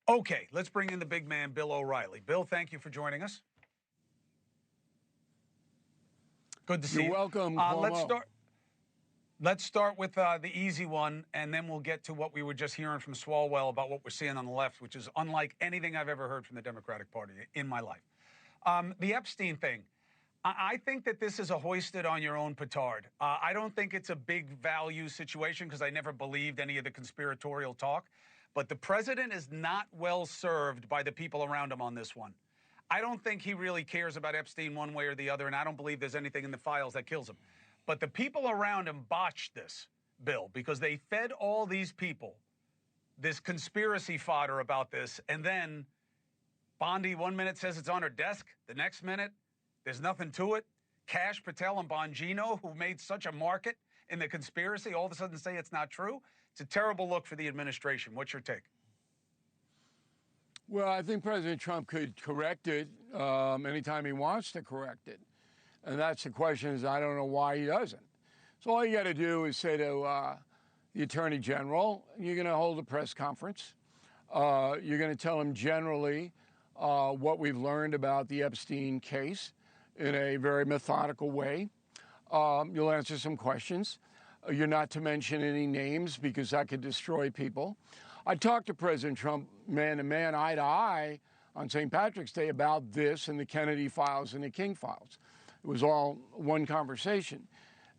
Okay, let's bring in the big man, Bill O'Reilly. Bill, thank you for joining us. Good to see you. You're welcome, Cuomo. Let's start with the easy one, and then we'll get to what we were just hearing from Swalwell about what we're seeing on the left, which is unlike anything I've ever heard from the Democratic Party in my life. The Epstein thing. I think that this is a hoisted on your own petard. I don't think it's a big value situation because I never believed any of the conspiratorial talk. But the president is not well served by the people around him on this one. I don't think he really cares about Epstein one way or the other, and I don't believe there's anything in the files that kills him. But the people around him botched this, Bill, because they fed all these people this conspiracy fodder about this, and then Bondi 1 minute says it's on her desk, the next minute there's nothing to it. Kash Patel and Bongino, who made such a market in the conspiracy, all of a sudden say it's not true. It's a terrible look for the administration. What's your take? Well, I think President Trump could correct it anytime he wants to correct it. And that's the question is I don't know why he doesn't. So all you got to do is say to the Attorney General, you're going to hold a press conference. You're going to tell him generally what we've learned about the Epstein case in a very methodical way. You'll answer some questions. You're not to mention any names because that could destroy people. I talked to President Trump man to man, eye to eye on St. Patrick's Day about this and the Kennedy files and the King files. It was all one conversation.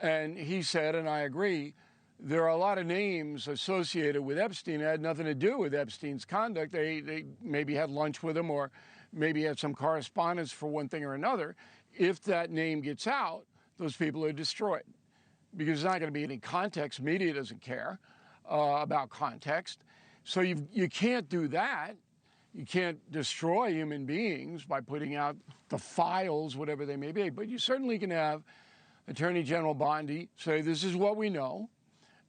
And he said, and I agree, there are a lot of names associated with Epstein that had nothing to do with Epstein's conduct. They maybe had lunch with him or maybe had some correspondence for one thing or another. If that name gets out, those people are destroyed because there's not going to be any context. Media doesn't care about context. So you can't do that. You can't destroy human beings by putting out the files, whatever they may be. But you certainly can have Attorney General Bondi say, this is what we know.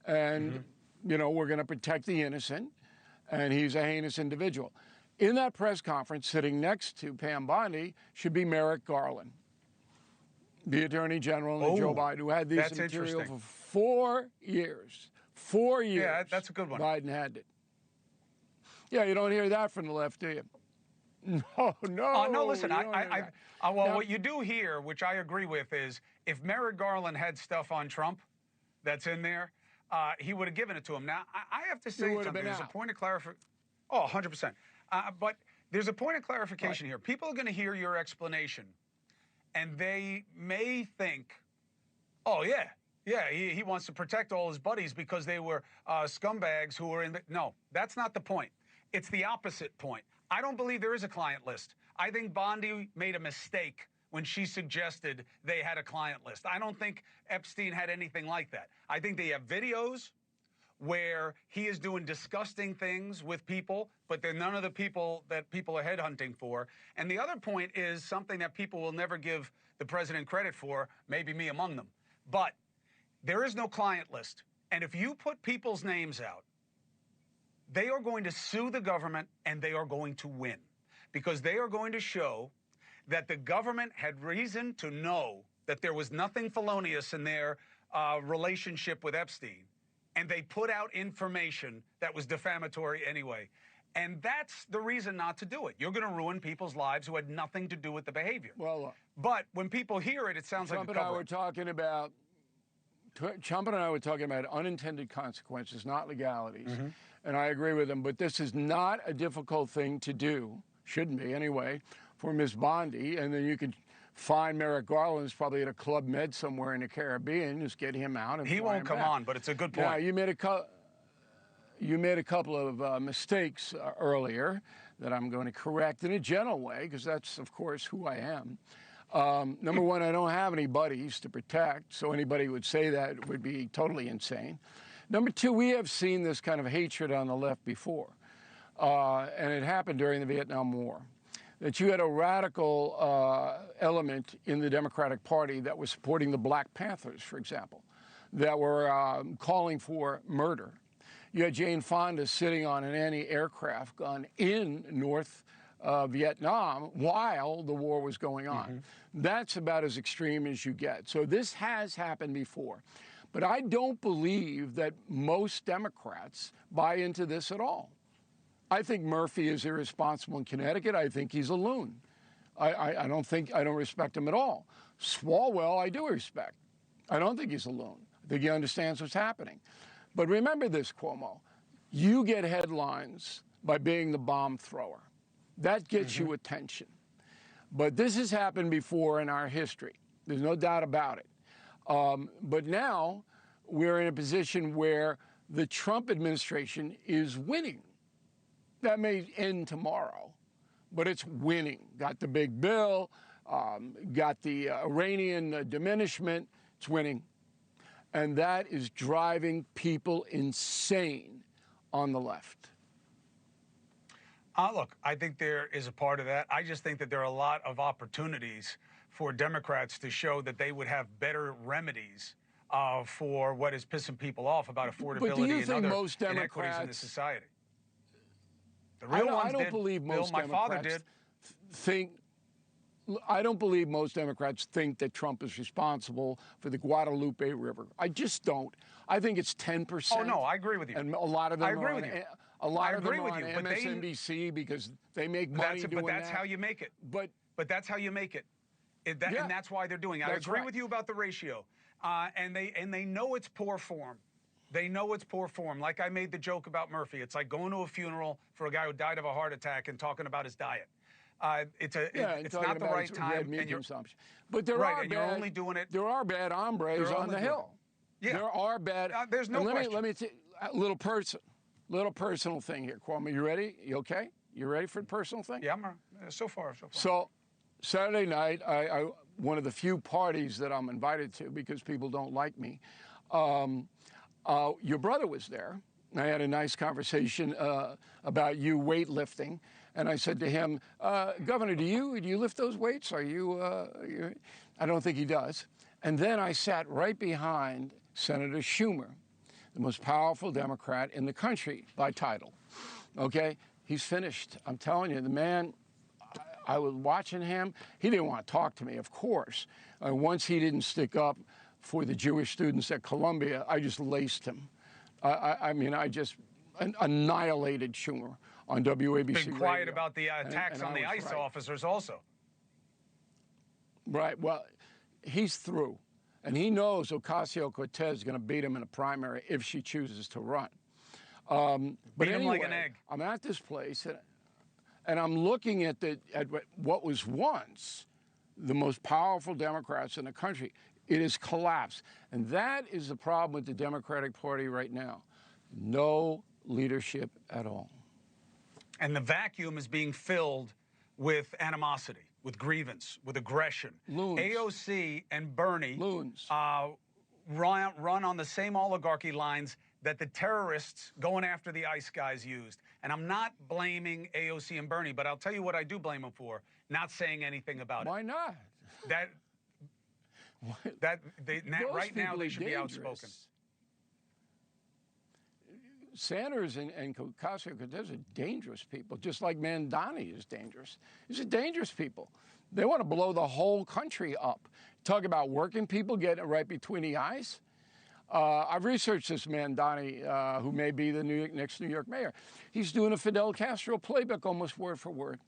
And, you know, we're going to protect the innocent. And he's a heinous individual. In that press conference, sitting next to Pam Bondi, should be Merrick Garland, the Attorney General and Joe Biden, who had this material for 4 years. 4 years. Yeah, that's a good one. Biden had it. Yeah, you don't hear that from the left, do you? No. No, listen, now, what you do hear, which I agree with, is if Merrick Garland had stuff on Trump that's in there, he would have given it to him. Now, I have to say something. There's a point of clarification. Oh, 100%. But there's a point of clarification here. People are going to hear your explanation, and they may think, oh, yeah, he wants to protect all his buddies because they were scumbags who were in the... No, that's not the point. It's the opposite point. I don't believe there is a client list. I think Bondi made a mistake when she suggested they had a client list. I don't think Epstein had anything like that. I think they have videos where he is doing disgusting things with people, but they're none of the people that people are headhunting for. And the other point is something that people will never give the president credit for, maybe me among them. But there is no client list. And if you put people's names out, they are going to sue the government and they are going to win because they are going to show that the government had reason to know that there was nothing felonious in their relationship with Epstein. And they put out information that was defamatory anyway. And that's the reason not to do it. You're going to ruin people's lives who had nothing to do with the behavior. Well, but when people hear it, it sounds like a cover-up. Trump and I were talking about unintended consequences, not legalities. And I agree with him. But this is not a difficult thing to do, shouldn't be anyway, for Ms. Bondi. And then you could find Merrick Garland is probably at a Club Med somewhere in the Caribbean. Just get him out. And he won't come on, but it's a good point. Now, you made a couple of mistakes earlier that I'm going to correct in a gentle way, because that's, of course, who I am. Number one, I don't have any buddies to protect, so anybody who would say that would be totally insane. Number two, we have seen this kind of hatred on the left before, and it happened during the Vietnam War. That you had a radical element in the Democratic Party that was supporting the Black Panthers, for example, that were calling for murder. You had Jane Fonda sitting on an anti-aircraft gun in North Vietnam while the war was going on. That's about as extreme as you get. So this has happened before. But I don't believe that most Democrats buy into this at all. I think Murphy is irresponsible in Connecticut. I think he's a loon. I don't respect him at all. Swalwell, I do respect. I don't think he's a loon. I think he understands what's happening. But remember this, Cuomo. You get headlines by being the bomb thrower. That gets you attention. But this has happened before in our history. There's no doubt about it. But now we're in a position where the Trump administration is winning. That may end tomorrow, but it's winning. Got the big bill, got the Iranian diminishment, it's winning. And that is driving people insane on the left. Look, I think there is a part of that. I just think that there are a lot of opportunities for Democrats to show that they would have better remedies for what is pissing people off about affordability and other inequities in the society. The real ones I don't believe most Bill, my father did. I don't believe most Democrats think that Trump is responsible for the Guadalupe River. I just don't. I think it's 10%. Oh, no, I agree with you. And a lot of them I agree with you. A lot I of them agree are with on you, but MSNBC because they make money doing that. But that's how you make it. But that's how you make it. And that's why they're doing it. I agree with you about the ratio. And they know it's poor form. They know it's poor form. Like I made the joke about Murphy. It's like going to a funeral for a guy who died of a heart attack and talking about his diet. It's not the right time. And consumption. But there are you're only doing it. There are bad hombres on the Hill. Yeah. There are bad. There's no question. Let me a little personal thing here, Cuomo. You ready? You okay? You ready for the personal thing? Yeah, I'm so far. So Saturday night, I one of the few parties that I'm invited to because people don't like me. Your brother was there. I had a nice conversation about you weightlifting, and I said to him, "Governor, do you lift those weights? Are you?" I don't think he does. And then I sat right behind Senator Schumer, the most powerful Democrat in the country by title. Okay, he's finished. I'm telling you, the man. I was watching him. He didn't want to talk to me, of course. Once he didn't stick up for the Jewish students at Columbia, I just laced him. I just annihilated Schumer on WABC. Been quiet about the attacks on the ICE officers also. Right. Well, he's through. And he knows Ocasio-Cortez is going to beat him in a primary if she chooses to run. But beat him anyway, like an egg. I'm at this place, and I'm looking at what was once the most powerful Democrats in the country. It has collapsed. And that is the problem with the Democratic Party right now. No leadership at all. And the vacuum is being filled with animosity, with grievance, with aggression. Loons. AOC and Bernie Loons. Run on the same oligarchy lines that the terrorists going after the ICE guys used. And I'm not blaming AOC and Bernie, but I'll tell you what I do blame them for, not saying anything about it. Why not? Right now they should be outspoken. Sanders and Ocasio-Cortez are dangerous people, just like Mandani is dangerous. These are dangerous people. They want to blow the whole country up. Talk about working people getting it right between the eyes. I've researched this Mandani, who may be the next New York mayor. He's doing a Fidel Castro playbook almost word for word.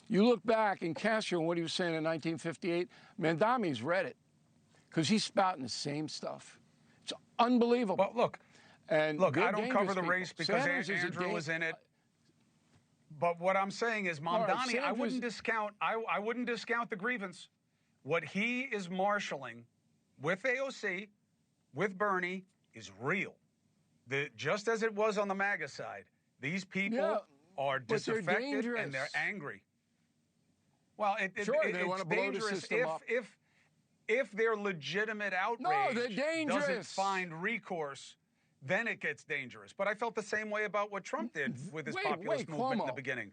You look back in Castro and what he was saying in 1958, Mandami's read it because he's spouting the same stuff. It's unbelievable. Well, look, I don't cover the race because Andrew was in it. But what I'm saying is Mamdani, I wouldn't discount the grievance. What he is marshaling with AOC, with Bernie, is real. Just as it was on the MAGA side, these people are disaffected and they're angry. Well, it's dangerous if their legitimate outrage doesn't find recourse. Then it gets dangerous. But I felt the same way about what Trump did with his populist movement in the beginning.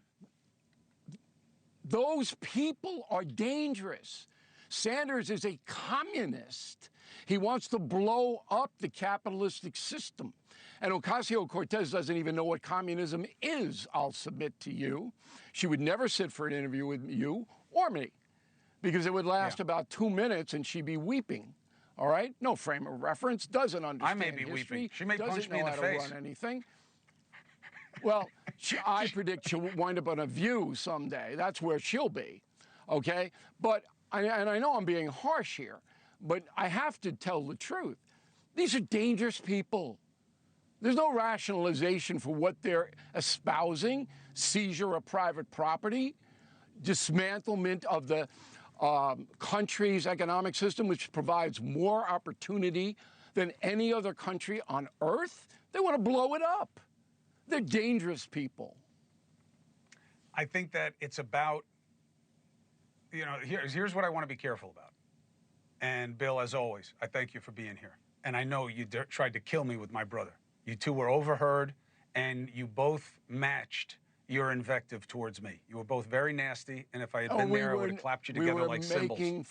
Those people are dangerous. Sanders is a communist. He wants to blow up the capitalistic system. And Ocasio-Cortez doesn't even know what communism is, I'll submit to you. She would never sit for an interview with you or me because it would last about 2 minutes and she'd be weeping. All right? No frame of reference, doesn't understand I may be history, weeping. She may punch me in the face. Doesn't know how to run anything. Well, I predict she'll wind up on a View someday. That's where she'll be, okay? But, and I know I'm being harsh here, but I have to tell the truth. These are dangerous people. There's no rationalization for what they're espousing: seizure of private property, dismantlement of the country's economic system, which provides more opportunity than any other country on earth. They want to blow it up. They're dangerous people. I think that it's about, here's what I want to be careful about. And Bill, as always, I thank you for being here. And I know you tried to kill me with my brother. You two were overheard, and you both matched your invective towards me. You were both very nasty, and if I had been there, I would have clapped you together like cymbals.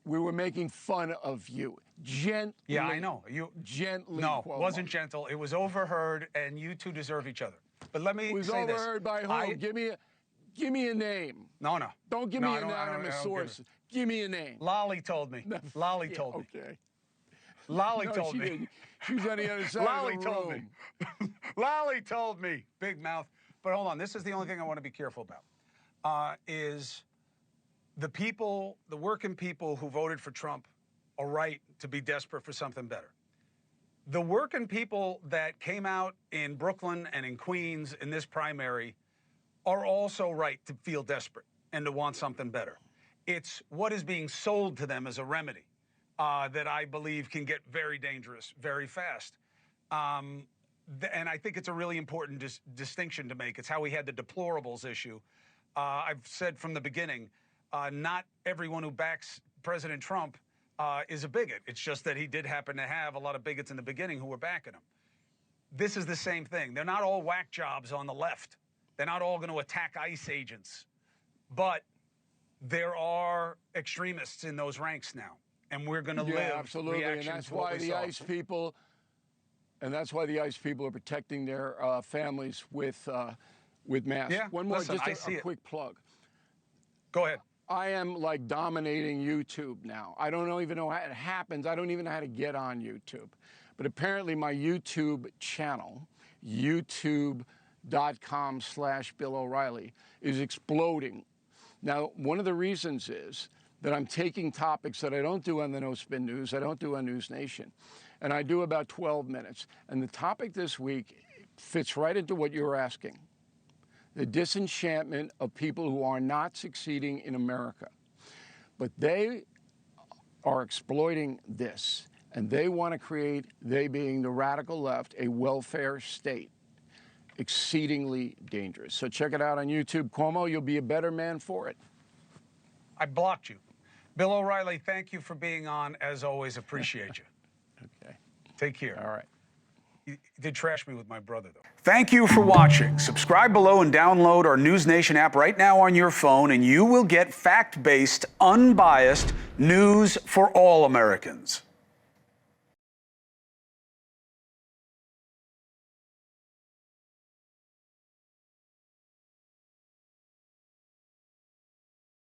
We were making fun of you. Gently. Yeah, I know. Gently. No, Cuomo. It wasn't gentle. It was overheard, and you two deserve each other. But let me say this. It was overheard by whom? Give me a name. No. Don't give me anonymous sources. Give me a name. Lolly told me. Lolly told me. Okay. Lolly told me. Didn't. She was on the other side Lolly of the room. told me. Lolly told me. Big mouth. But hold on. This is the only thing I want to be careful about. Is the people, the working people who voted for Trump, are right to be desperate for something better. The working people that came out in Brooklyn and in Queens in this primary are also right to feel desperate and to want something better. It's what is being sold to them as a remedy that I believe can get very dangerous very fast. And I think it's a really important distinction to make. It's how we had the deplorables issue. I've said from the beginning, not everyone who backs President Trump is a bigot. It's just that he did happen to have a lot of bigots in the beginning who were backing him. This is the same thing. They're not all whack jobs on the left. They're not all going to attack ICE agents. But there are extremists in those ranks now. And we're going to live absolutely. And that's why the ICE people, are protecting their families with masks. Yeah, one more, listen, just a quick plug. Go ahead. I am like dominating YouTube now. I don't even know how it happens. I don't even know how to get on YouTube. But apparently my YouTube channel, youtube.com/Bill O'Reilly, is exploding. Now, one of the reasons is that I'm taking topics that I don't do on the No Spin News, I don't do on NewsNation, and I do about 12 minutes. And the topic this week fits right into what you're asking: the disenchantment of people who are not succeeding in America. But they are exploiting this, and they want to create, they being the radical left, a welfare state. Exceedingly dangerous. So check it out on YouTube. Cuomo, you'll be a better man for it. I blocked you. Bill O'Reilly, thank you for being on. As always, appreciate you. Okay. Take care. All right. You did trash me with my brother, though. Thank you for watching. Subscribe below and download our NewsNation app right now on your phone, and you will get fact-based, unbiased news for all Americans.